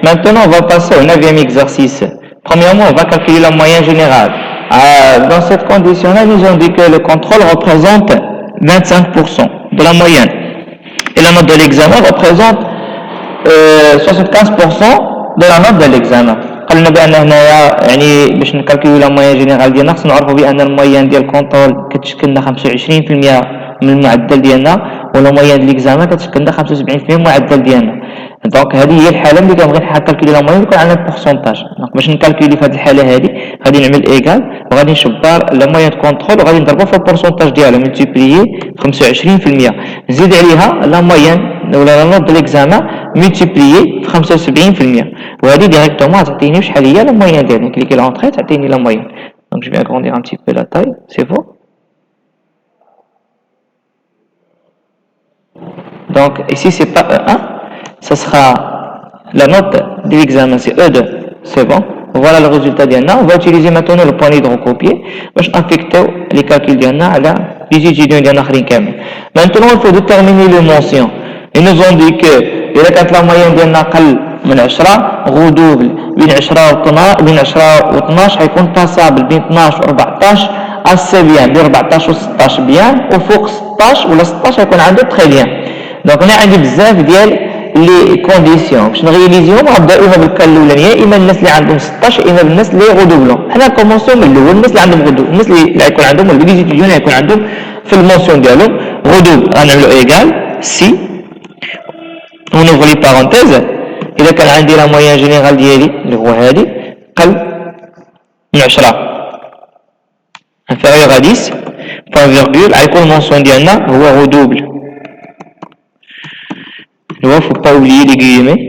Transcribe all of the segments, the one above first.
Maintenant, on va passer au 9e exercice. Premièrement, on va calculer la moyenne générale. Dans cette condition-là, nous avons dit que le contrôle représente 25% de la moyenne. Et la note de l'examen représente 75% de la note de l'examen. قلنا بأن هنايا يعني باش نكالكوليو لا موين جينيرال ديالنا خصنا نعرفوا بأن الموين ديال الكونترول كتشكل لنا 25% من المعدل ديالنا ولا موين ديال ليكزامان كتشكل لنا 75% من المعدل ديالنا. دونك هذه هي الحاله اللي كنبغي نكالكولي لا موين يكون عندنا بورسونتاج. دونك باش نكالكولي في هذه الحاله هذه غادي نعمل ايكال وغادي نشبر لا موين دو كونترول وغادي نضربو في البورسونتاج ديالها ملتيبليي 25%. نزيد عليها لا موين ولا لا نوت ديال ليكزامان ملتيبليي 75%. وهذه ديريكتومون تعطيني شحال هي لا موين ديالنا كليكي لونطري تعطيني لا موين. دونك جو vais agrandir un petit peu la taille, c'est bon. Donc ici c'est pas E1, ça sera la note de l'examen, c'est E2, c'est bon. Voilà le résultat d'Anna. On va utiliser maintenant le poignet de recopier pour affecter les calculs d'Anna à les étudiants d'Anna. Maintenant il faut déterminer les mentions. Ils nous ont dit que la moyenne d'Anna من 10 غدوبل بين 10 و 12 حيكون باسابل بين 12 و 14 assez bien بين 14 و 16 بيان وفوق 16 ولا 16 حيكون عنده très bien. دونك انا عندي بزاف ديال لي كونديسيون باش نغيليزيهم غنبداو اما بالكال الاولانيه اما الناس اللي عندهم 16 اما بالناس اللي غدوبلهم. حنا كومونسيون من الاول الناس اللي عندهم غدوب الناس اللي غيكون عندهم لي ديزيتيديون اللي غيكون عندهم في المونسيون ديالهم غدوب غنعملوا ايكال سي ونوفر لي بارونتيز. إذا كان عندي لا موين جينيرال ديالي اللي هو هادي قل من 10 inférieur à 10 point virgule غيكون المونسيون ديالنا هو غدوبل. Il ne faut pas oublier les guillemets.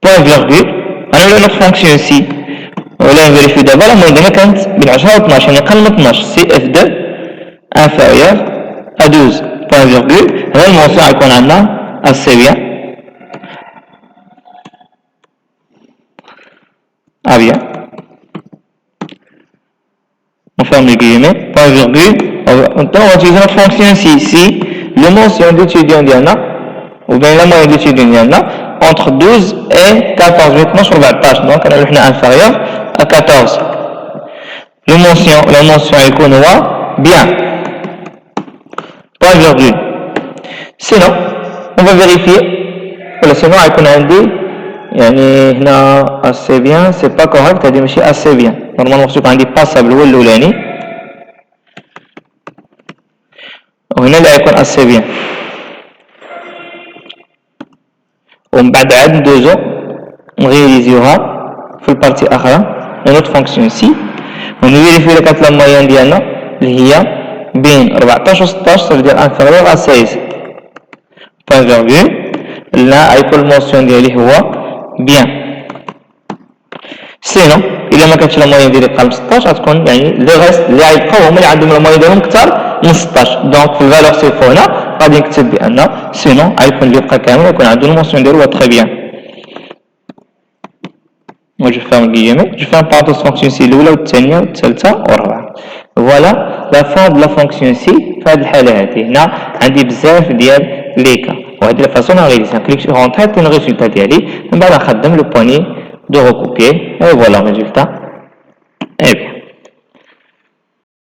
Point virgule. Alors notre fonction ici, on va vérifier d'abord la moyenne de كانت بين 10 و 12 يعني قل من 12 c'est F2 inférieur à 12 point virgule. هذا الموضوع يكون عندنا assez bien. Ah bien. On ferme les guillemets. Point virgule. Maintenant, on va utiliser notre fonction ici. Si le mention d'étudiant d'Yana, ou bien la moyenne d'étudiant d'Yana, entre 12 et 14, maintenant sur 14, donc on est inférieur à 14. La mention est connoie, bien. Point virgule. Sinon, on va vérifier. Voilà, sinon, on a un D. يعني هنا assez bien, c'est pas correct, هذه ماشي assez bien. Normalement, on عندي passable هو الأولاني. وهنا لا يكون assez bien. ومن بعد عاد ندوزو نغيريزيوها في البارتي الأخرى من نوت فونكسيون سي ونفيريفيو إلا كانت لا موين ديالنا اللي هي بين 14 و 16 صافي ديال انفيريور ا 16 بوين فيرغول. لا غيكون المونسيون ديالي هو بيان. سينو الا ما كانتش لا موين ديالي قل 16 غتكون يعني لي ريست اللي غيبقاو هما اللي عندهم لا موين ديالهم اكثر من 16. دونك في الفالور صفر هنا غادي نكتب بان سينو غيكون اللي بقى كامل غيكون عنده المونسيون ديالو تري بيان. Moi je ferme le guillemets, je fais un parenthèse fonction ici الأولى والثانية والثالثة والرابعة. Voilà la fin de la fonction ici. في هذه الحالة هذه هنا عندي بزاف ديال لي كا وهذه الفاصون نغيليزي نكليك سور رونتري تي الريزولتا ديالي من بعد نخدم لو بواني دو ريكوبيي et voilà le résultat. Et bien